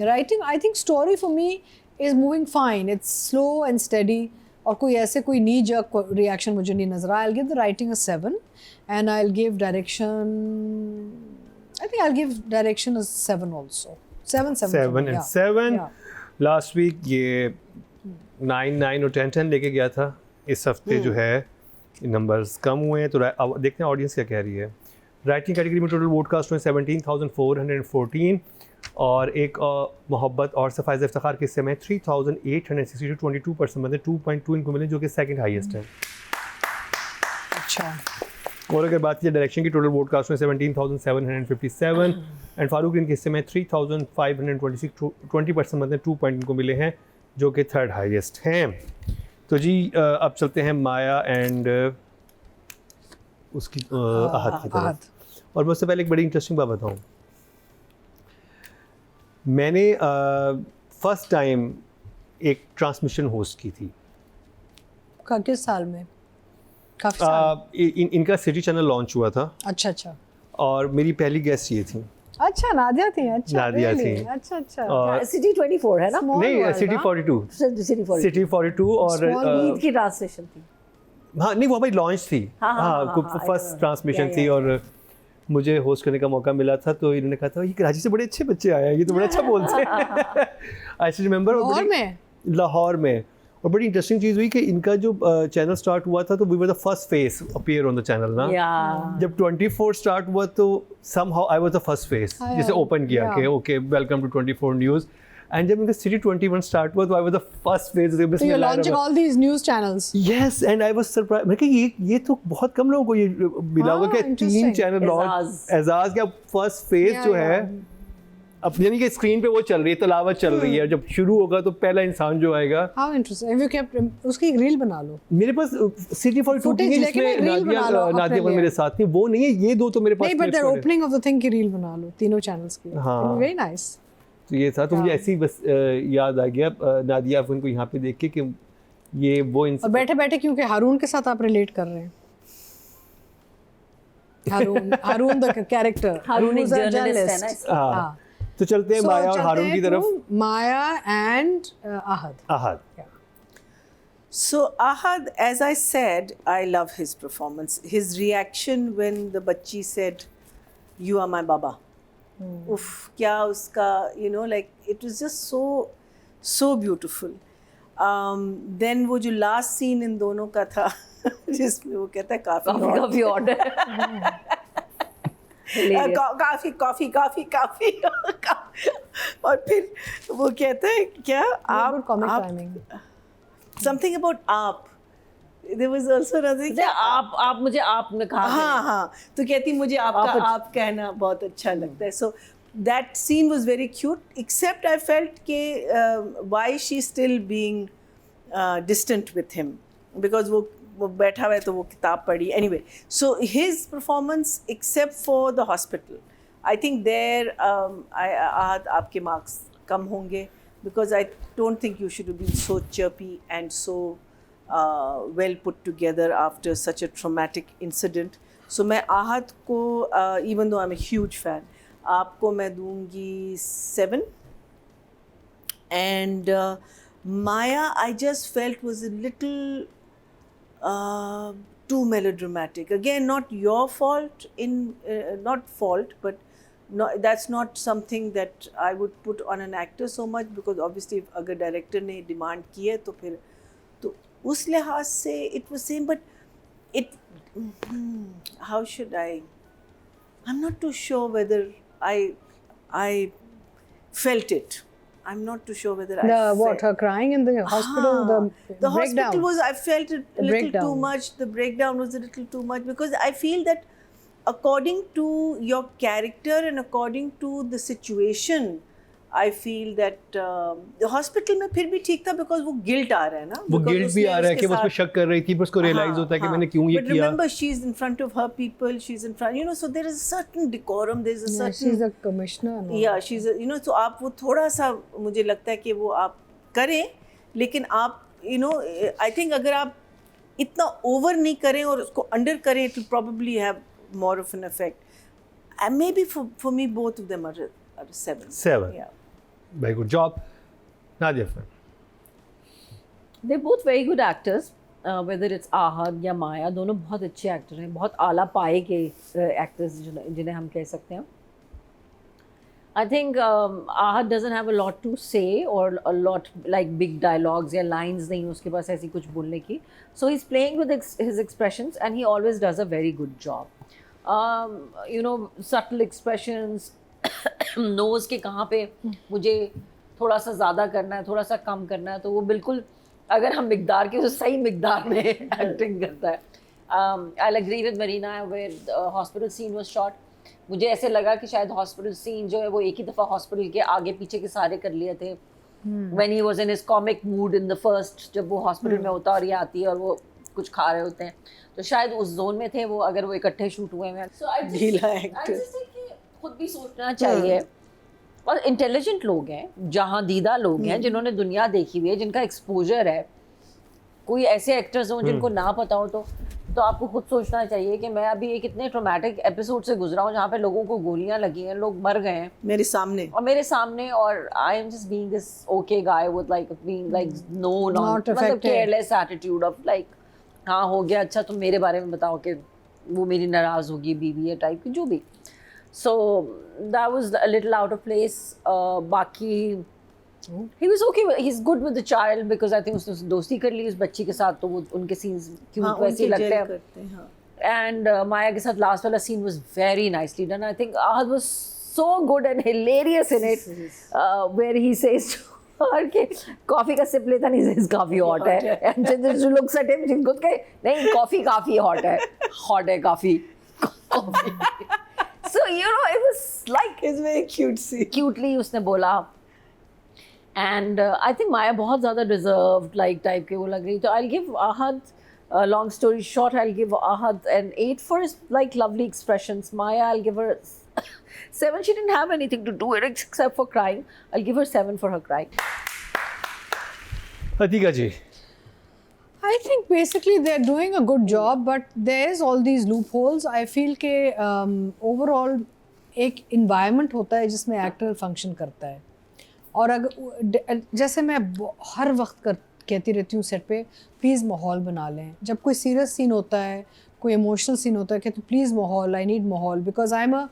Speaker 3: I think story for me is moving fine. It's slow and steady. और कोई ऐसे कोई knee-jerk reaction मुझे नहीं नजर आया. I'll give the writing a 7, and I'll give direction, I think I'll give direction a 7 also. 7
Speaker 4: and 7. Last week ये 9 और 10 लेके गया था। इस हफ्ते जो है नंबर्स कम हुए हैं, तो देखते हैं ऑडियंस क्या कह रही है। राइटिंग कैटेगरी में टोटल वोट कास्ट हुए 17,414 और एक मोहब्बत और सफाइज़ इफ्तिखार के हिस्से में 3,862, 22% बंदे 2.2 इनको मिले, जो कि सेकंड हाईएस्ट है।
Speaker 3: अच्छा,
Speaker 4: और अगर बात की डायरेक्शन की, टोटल ब्रॉडकास्ट में 17,757 एंड फारूक इनके हिस्से में 3,526, 20% मतलब 2 पॉइंट इनको मिले हैं, जो कि थर्ड हाईएस्ट हैं। तो जी अब चलते हैं माया एंड उसकी आहत की तरफ। और मैं उससे पहले एक बड़ी इंटरेस्टिंग बात बताऊं, मैंने फर्स्ट टाइम एक ट्रांसमिशन होस्ट की थी।
Speaker 3: किस साल में? काफी साल।
Speaker 4: इनका सिटी चैनल लॉन्च हुआ था।
Speaker 3: अच्छा अच्छा।
Speaker 4: और मेरी पहली गेस्ट ये थी।
Speaker 3: अच्छा, नादिया थी। अच्छा,
Speaker 4: नादिया
Speaker 3: really?
Speaker 4: थी।
Speaker 3: अच्छा अच्छा।
Speaker 4: और
Speaker 1: सिटी 24 है ना?
Speaker 4: नहीं, सिटी 42। सिटी 42 और
Speaker 1: ईद की ट्रांसलेशन थी।
Speaker 4: हाँ नहीं, वो हमारी लॉन्च थी। हाँ, फर्स्ट ट्रांसमिशन थी और मुझे होस्ट करने का मौका मिला था। तो इन्होंने कहा था ये कराची से बड़े अच्छे बच्चे आए हैं, ये तो बड़ा अच्छा बोलते हैं। आई स्टिल रिमेंबर लाहौर में। और बड़ी इंटरेस्टिंग चीज़ हुई कि इनका जो चैनल स्टार्ट हुआ था तो we were the first face appear on the channel ना। जब 24 स्टार्ट हुआ तो somehow I was the first face जिसे ओपन किया कि okay welcome to 24 news. And जब इनका सिटी 21 स्टार्ट हुआ तो I was the first face.
Speaker 3: So you're launching all these news channels.
Speaker 4: Yes, and I was surprised. मैं कहा ये तो बहुत कम लोगों को ये मिला होगा कि 3 चैनल लॉन्च। एजाज का फर्स्ट फेस जो है अब यानी कि स्क्रीन पे वो चल रही है, तलावत चल रही है। जब शुरू होगा तो पहला इंसान जो आएगा।
Speaker 3: How interesting. Have you kept उसकी एक रील बना लो।
Speaker 4: मेरे पास सिटी 42 की जिसमें नादिया पर मेरे साथ थी, वो नहीं है, ये दो तो मेरे पास
Speaker 3: नहीं, but the opening of the thing की रील बना लो तीनों चैनल्स की।
Speaker 4: हाँ,
Speaker 3: very nice.
Speaker 4: तो ये था। तो मुझे ऐसे ही बस याद आ गया नादिया अफन को यहाँ पे देख के कि ये वो
Speaker 3: और बैठे बैठे क्योंकि हारून के साथ आप रिलेट कर रहे हैं। हारून द कैरेक्टर,
Speaker 1: हारून एक जर्नलिस्ट है ना।
Speaker 4: हाँ, तो चलते हैं माया और हारून की तरफ।
Speaker 3: Maya and
Speaker 4: Ahad.
Speaker 2: So Ahad, as I said, I love his performance. His reaction when the bachchi said, "You are my baba." Uff, kya uska, you know, like it was just so beautiful. Then वो जो last scene इन दोनों का था जिसमें वो कहता है काफी
Speaker 1: ऑर्डर
Speaker 2: काफी और फिर वो कहता है क्या आप something about आप there was also another
Speaker 1: आप मुझे आप ने कहा।
Speaker 2: हाँ, तो कहती मुझे आपका आप कहना बहुत अच्छा लगता है। So that scene was very cute, except I felt कि why she's still being distant with him, because वो बैठा हुआ है तो वो किताब पढ़ी। Anyway, so his performance, except for the hospital, I think there आपके marks कम होंगे, because I don't think you should have been so chirpy and so well put together after such a traumatic incident. So मैं आहत को even though I'm a huge fan, आपको मैं दूंगी 7. And Maya, I just felt was a little too melodramatic. Again, not your fault, not fault, but that's not something that I would put on an actor so much, because obviously if अगर director ने demand की है तो फिर तो उस लिहाज से it was same, but it how should I'm not too sure whether I felt it. I'm not too sure whether
Speaker 3: her crying in the hospital,
Speaker 2: the hospital was, I felt it a little too much. The breakdown was a little too much, because I feel that according to your character and according to the situation, I feel that the hospital में फिर भी ठीक था, because वो guilt आ रहा है ना,
Speaker 4: वो guilt भी आ रहा है कि वो उसको शक कर रही थी, पर उसको realize होता है कि मैंने क्यों ये किया।
Speaker 2: But remember, she's in front of her people, she's in front, you know, so there is a certain decorum, there is a certain.
Speaker 3: She's a commissioner. No?
Speaker 2: Yeah, she's a, you know, so आप वो थोड़ा सा मुझे लगता है कि वो आप करें, लेकिन आप, you know, I think अगर आप इतना over नहीं करें और उसको under करें, it will probably have more of an effect. And maybe for me, both of them are 7.
Speaker 4: 7.
Speaker 2: Yeah.
Speaker 4: Very good job. Nadia.
Speaker 1: They're both very good actors. Whether it's Ahad या माया, दोनों बहुत अच्छे एक्टर हैं, बहुत आला पाए के एक्टर्स जिन्हें हम कह सकते हैं। I think Ahad doesn't have a lot to say or a lot like big dialogues या lines नहीं उसके पास ऐसी कुछ बोलने की. So he's playing with his expressions and he always does a very good job. You know, subtle expressions, nose के कहाँ पे मुझे थोड़ा सा ज़्यादा करना है, थोड़ा सा कम करना है, तो वो बिल्कुल अगर हम मिकदार के तो सही मिकदार में एक्टिंग करता है. I'll agree with Marina where the hospital scene was shot. मुझे ऐसे लगा कि शायद हॉस्पिटल सीन जो है वो एक ही दफ़ा हॉस्पिटल के आगे पीछे के सारे कर लिए थे when he was in his comic mood in the first, जब वो हॉस्पिटल में होता है और ये आती है और वो कुछ खा रहे होते हैं, तो शायद उस जोन में थे वो, अगर वो इकट्ठे शूट हुए हैं.
Speaker 2: ढीला एक्टर.
Speaker 1: खुद भी सोचना चाहिए. और इंटेलिजेंट लोग हैं, जहाँ दीदा लोग हैं, जिन्होंने दुनिया देखी हुई है, जिनका एक्सपोजर है. कोई ऐसे एक्टर्स हों जिनको ना पता हो तो आपको खुद सोचना चाहिए कि मैं अभी एक इतने ट्रॉमेटिक एपिसोड से गुजरा हूँ जहाँ पे लोगों को गोलियां लगी हैं, लोग मर गए हैं
Speaker 2: मेरे सामने
Speaker 1: और I am just being this okay guy with like no not मतलब केयरलेस एटीट्यूड ऑफ लाइक हाँ हो गया, अच्छा तुम मेरे बारे में बताओ कि वो मेरी नाराज़ होगी बीवी है टाइप की जो भी. So that was a little out of place. बाकी he was okay, he's good with the child because I think उसने दोस्ती कर ली उस बच्ची के साथ, तो वो उनके सीन्स क्यूट वैसे ही लगते हैं. And Maya के साथ लास्ट वाला scene was very nicely done. I think Ahad was so good and hilarious in it, where he says to her कि कॉफी का सिप लेता नहीं, says काफी hot है, and Chandra looks at him, जिनको कहे नहीं कॉफी काफी hot है काफी. So you know it was like
Speaker 2: it's very
Speaker 1: cutely उसने बोला. And I think Maya बहुत ज़्यादा deserved like type के वो लग रही. तो I'll give Ahad, long story short, I'll give Ahad an 8 for his like lovely expressions. Maya, I'll give her 7. She didn't have anything to do it except for crying. I'll give her 7 for her crying.
Speaker 4: Atika ji.
Speaker 3: I think basically they're doing a good job, but there's all these loopholes. I feel कि overall एक environment होता है जिसमें actor function करता है. और अगर जैसे मैं हर वक्त कहती रहती हूँ सेट पे, प्लीज़ माहौल बना लें. जब कोई सीरियस सीन होता है, कोई इमोशनल सीन होता है, कहती हूँ प्लीज़ माहौल, आई नीड माहौल, because I am a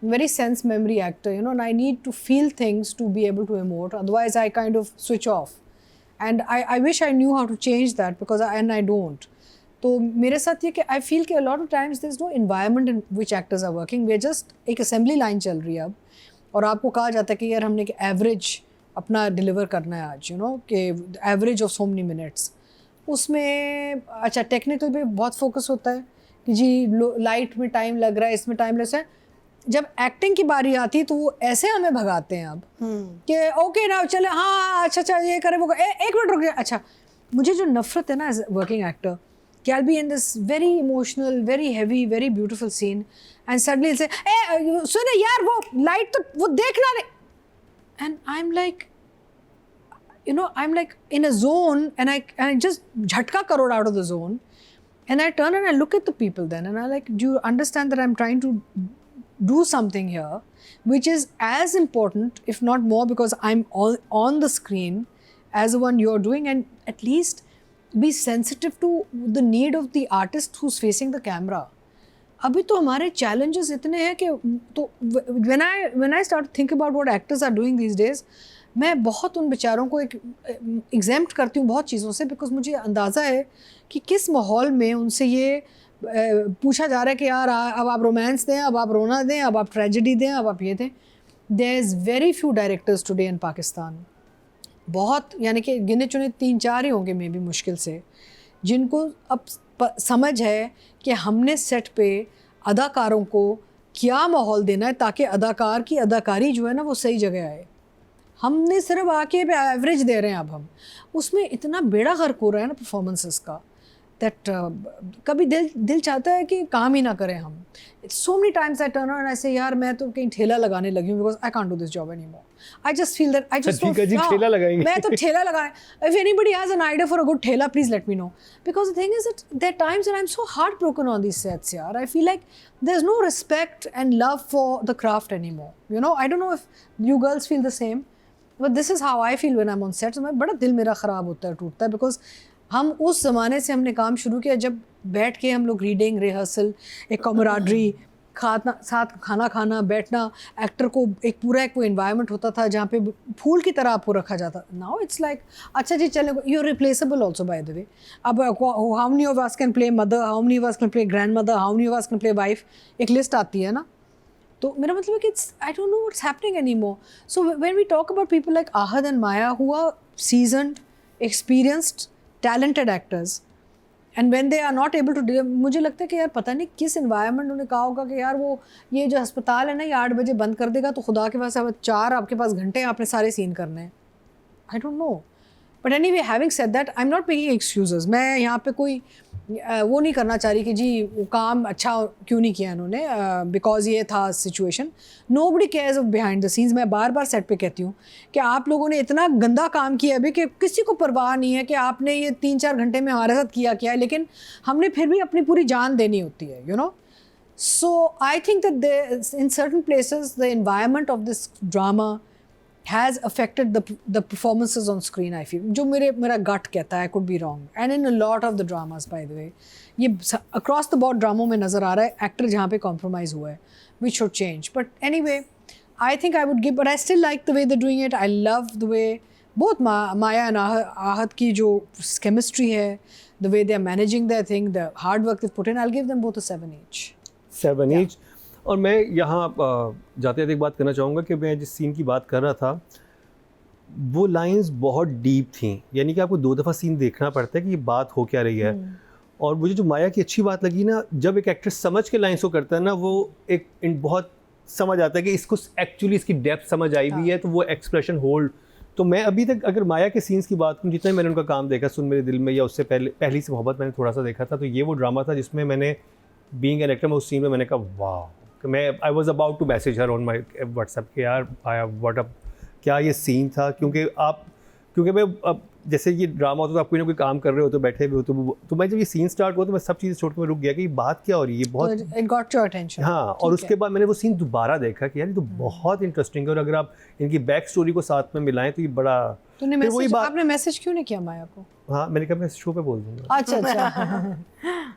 Speaker 3: very sense memory actor, you know, and I need to feel things to be able to emote, otherwise I kind of switch off. And I wish I knew how to change that because and I don't. तो मेरे साथ ये कि I feel कि a lot of times there is no environment in which actors are working. We are just एक assembly line चल रही है अब, और आपको कहा जाता है कि यार हमने एवरेज अपना डिलीवर करना है आज, यू नो, कि average of so many minutes. उसमें अच्छा टेक्निकल पे बहुत फोकस होता है कि जी लाइट में टाइम लग रहा है, इसमें टाइम लग रहा है. जब एक्टिंग की बारी आती है तो वो ऐसे हमें भगाते हैं अब कि ओके ना चले, हाँ अच्छा ये करे वो एक मिनट रुक जाए. अच्छा, मुझे जो नफरत है ना एज वर्किंग एक्टर, कि I'll be in this very emotional, very heavy, very beautiful scene, and suddenly he'll say, सुने यार वो लाइट तो वो देखना नहीं, and I'm like, you know, I'm like in a zone, and I just झटका crore out of the zone, and I turn and I look at the people then, and I like, do you understand that I'm trying to do something here, which is as important, if not more, because I'm on the screen as the one you're doing, and at least be sensitive to the need of the artist who's facing the camera. अभी तो हमारे challenges इतने हैं कि तो when I start to think about what actors are doing these days, मैं बहुत उन बेचारों को एक exempt करती हूँ बहुत चीज़ों से, because मुझे अंदाज़ा है कि किस माहौल में उनसे ये पूछा जा रहा है कि यार अब आप रोमांस दें, अब आप रोना दें, अब आप ट्रेजेडी दें, अब आप ये दें. There is very few directors today in Pakistan, बहुत यानी कि गिने चुने 3-4 ही होंगे मे भी मुश्किल से, जिनको अब समझ है कि हमने सेट पे अदाकारों को क्या माहौल देना है ताकि अदाकार की अदाकारी जो है ना वो सही जगह आए. हमने सिर्फ आके पे एवरेज दे रहे हैं. अब हम उसमें इतना बेड़ा गर्क हो रहा है ना परफॉर्मेंसेस का, दैट कभी दिल चाहता है कि काम ही ना करें हम. So many times I turn around and I say यार मैं तो कहीं ठेला लगाने लगी हूँ, because I can't do this job any more. I just feel that I just
Speaker 4: ठेला लगाएंगे,
Speaker 3: मैं तो ठेला लगाए. If anybody has an idea for a good ठेला, please let me know, because the thing is that there times and I am so heart broken on this sets. यार I feel like there is no respect and love for the craft any more. You know, I don't know if you girls feel the same, but this is how I feel when I am on sets. बड़ा दिल मेरा ख़राब होता है, टूटता है, because हम उस ज़माने से हमने काम शुरू किया जब बैठ के हम लोग रीडिंग, रिहर्सल, एक कमराडरी, साथ खाना खाना, बैठना, एक्टर को एक पूरा एक वो इन्वायरमेंट होता था जहाँ पे फूल की तरह आपको रखा जाता. नाउ इट्स लाइक अच्छा जी चले, you are replaceable also by the way. अब how many of us can play mother, how many of us can play grand mother, how many of us can play wife, एक list आती है ना. तो मेरा मतलब है कि it's I don't know what's happening any more. So when we talk about people like Ahad and Maya who are seasoned, experienced, talented actors, and when they are not able to, मुझे लगता है कि यार पता नहीं किस इन्वायरमेंट उन्होंने कहा होगा कि यार वो ये जो अस्पताल है ना ये 8 बजे बंद कर देगा तो खुदा के पास अब 4 आपके पास घंटे आपने सारे सीन करने हैं. आई don't no. But any way having said that I am not making excuses. मैं यहाँ पे कोई वो नहीं करना चाह रही कि जी वो काम अच्छा क्यों नहीं किया इन्होंने बिकॉज ये था situation. Nobody cares of behind the scenes. मैं बार बार सेट पे कहती हूँ कि आप लोगों ने इतना गंदा काम किया अभी कि किसी को परवाह नहीं है कि आपने ये 3-4 घंटे में हमारे साथ किया क्या है, लेकिन हमने फिर भी अपनी पूरी जान देनी होती है, you know. So I think that in certain places the environment of this drama has affected the performances on screen. I feel जो मेरा gut कहता है, I could be wrong, and in a lot of the dramas by the way ये across the board ड्रामों में नज़र आ रहा है actor जहाँ पे compromise हुआ है, which should change. But anyway I think I would give, but I still like the way they're doing it. I love the way both Maya and Ahad की जो chemistry है, the way they are managing their thing, the hard work they've put in, I'll give them both a 7 each.
Speaker 4: 7 each. और मैं यहाँ जाते जाते एक बात करना चाहूँगा कि मैं जिस सीन की बात कर रहा था वो लाइंस बहुत डीप थी, यानी कि आपको 2 दफ़ा सीन देखना पड़ता है कि ये बात हो क्या रही है. और मुझे जो माया की अच्छी बात लगी ना, जब एक एक्टर समझ के लाइंस को करता है ना, वो एक बहुत समझ आता है कि इसको एक्चुअली इसकी डेप्थ समझ आई हुई है, तो वो एक्सप्रेशन होल्ड. तो मैं अभी तक अगर माया के सीन्स की बात करूँ, जितना मैंने उनका काम देखा, सुन मेरे दिल में या उससे पहली से मोहब्बत मैंने थोड़ा सा देखा था, तो ये वो ड्रामा था जिसमें मैंने बीइंग एन एक्टर में उस सीन में मैंने कहा वाह. मैं I was about to message her on my WhatsApp के यार आया व्हाट अप क्या ये सीन था. क्योंकि मैं अब जैसे ये ड्रामा होता तो आप कोई ना कोई काम कर रहे हो तो बैठे हुए हो तो मैं जब ये सीन स्टार्ट हुआ तो मैं सब चीज़ें छोड़ के मैं रुक गया कि बात क्या हो रही है. बहुत
Speaker 3: it got your attention.
Speaker 4: हाँ. और उसके बाद मैंने वो सीन दोबारा देखा कि यार ये तो बहुत इंटरेस्टिंग है, और अगर आप इनकी बैक स्टोरी को साथ में मिलाएं तो ये बड़ा.
Speaker 3: आपने मैसेज क्यों नहीं किया माया को?
Speaker 4: हाँ, मैंने कहा मैं शो पे बोल दूंगा.
Speaker 3: अच्छा.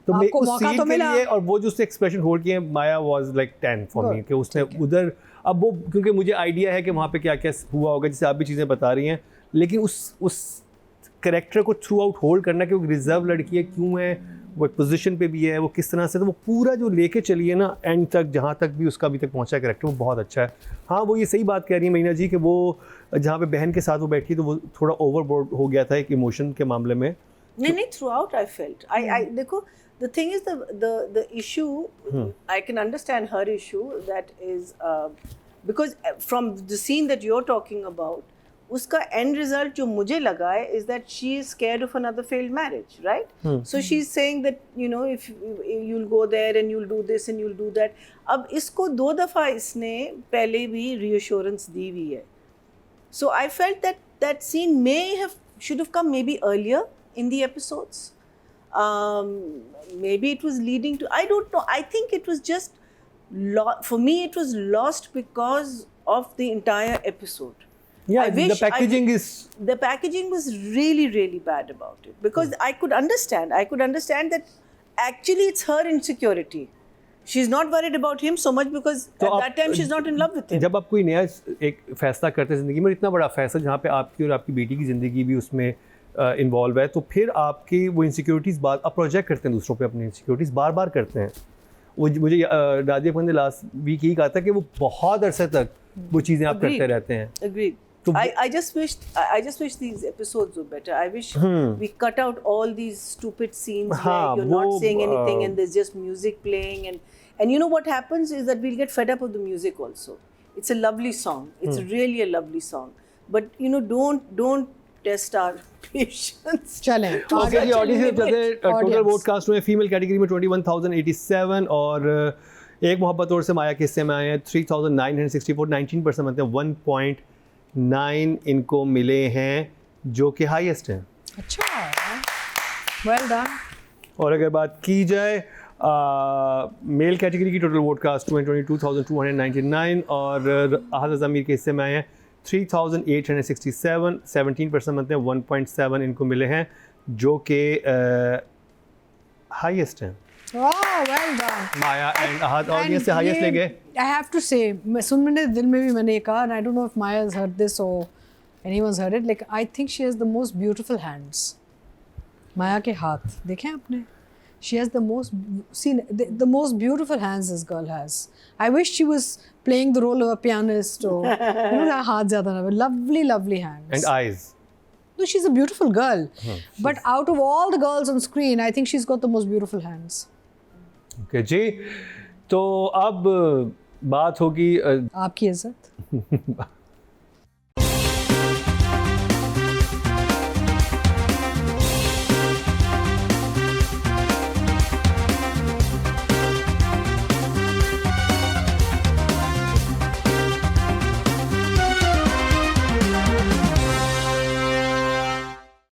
Speaker 4: तो मैं
Speaker 3: आपको
Speaker 4: उस
Speaker 3: मौका
Speaker 4: सीन
Speaker 3: तो
Speaker 4: के
Speaker 3: मिला.
Speaker 4: लिए, और वो जो उसने एक्सप्रेशन होल्ड किए, माया वाज लाइक 10 फॉर मी कि उसने उधर. अब वो क्योंकि मुझे आइडिया है कि वहाँ पे क्या क्या हुआ होगा, जैसे आप भी चीज़ें बता रही हैं, लेकिन उस कैरेक्टर को थ्रू आउट होल्ड करना कि वो रिजर्व लड़की है, क्यों है, वो एक पोजीशन पे भी है, वो किस तरह से, तो वो पूरा जो लेके चली है ना एंड तक, जहाँ तक भी उसका अभी तक पहुँचा कैरेक्टर, वो बहुत अच्छा है. हाँ, वो ये सही बात कह रही है महीना जी कि वो जहाँ पे बहन के साथ वो बैठी तो वो थोड़ा ओवरबोर्ड हो गया था एक इमोशन के मामले में.
Speaker 2: नहीं, थ्रू आउट आई फेल्ट. आई देखो, the thing is the issue, I can understand her issue, that is because from the scene that you're talking about, उसका end result जो मुझे लगा है is that she is scared of another failed marriage, right? So she's saying that, you know, if you'll go there and you'll do this and you'll do that. अब इसको 2 दफ़ा इसने पहले भी reassurance दी हुई है. So I felt that scene should have come maybe earlier in the episodes. Maybe it was leading to, I don't know. I think it was just for me it was lost because of the entire episode.
Speaker 4: Yeah, the
Speaker 2: packaging was really, really bad about it, because I could understand that actually it's her insecurity. She's not worried about him so much because at that time she's not in love with him.
Speaker 4: जब आप कोई नया एक फैसला करते हैं ज़िंदगी में, इतना बड़ा फैसला जहाँ पे आपकी और आपकी बेटी की ज़िंदगी भी उसमें इन्वॉल्व है, तो फिर आपकी वो इनसिक्योरिटीज़ आप प्रोजेक्ट करते हैं दूसरों पे, अपनी इनसिक्योरिटीज़ बार बार करते हैं. वो मुझे राधिया अपन ने लास्ट वीक यही कहा था कि वो बहुत अरसे तक वो चीज़ें आप करते रहते हैं.
Speaker 2: Agreed. I just wish these episodes were better. I wish we cut out all these stupid scenes where you're not saying anything and there's just music playing, and you know what happens is that we'll get fed up of the music also. It's a lovely song. It's really a lovely song. But you know, don't test our patience.
Speaker 3: चलें.
Speaker 4: Okay, audience total vote cast हुए female category में 21,087 और एक मोहब्बत और से माया के हिस्से में आए हैं 3,964, 19% बनते हैं 1.9 इनको मिले हैं, जो कि हाईएस्ट हैं.
Speaker 3: अच्छा, वेल डन.
Speaker 4: और अगर बात की जाए मेल कैटेगरी की टोटल वोट कास्ट 22,299 और आहद ज़मीर के हिस्से में आए हैं 3,867, 17% बनते हैं 1.7 इनको मिले हैं, जो कि हाईएस्ट हैं.
Speaker 3: Well done.
Speaker 4: Maya and Ahad audience से हाईएस्ट ले गए.
Speaker 3: आई हैव टू से, मैं सुन मेरे दिल में भी मैंने ये कहा, I don't know if Maya has heard this or anyone's heard it, like I think she has the most beautiful hands. Maya के हाथ देखें आपने, she has the most beautiful hands this girl has. I wish she was playing the role of a pianist or you know, हाथ ज़्यादा ना, lovely hands
Speaker 4: and eyes.
Speaker 3: No, she's a beautiful girl. But out of all the girls on screen, I think she's got the most beautiful hands.
Speaker 4: Okay जी, तो अब बात होगी
Speaker 3: आपकी इज्जत.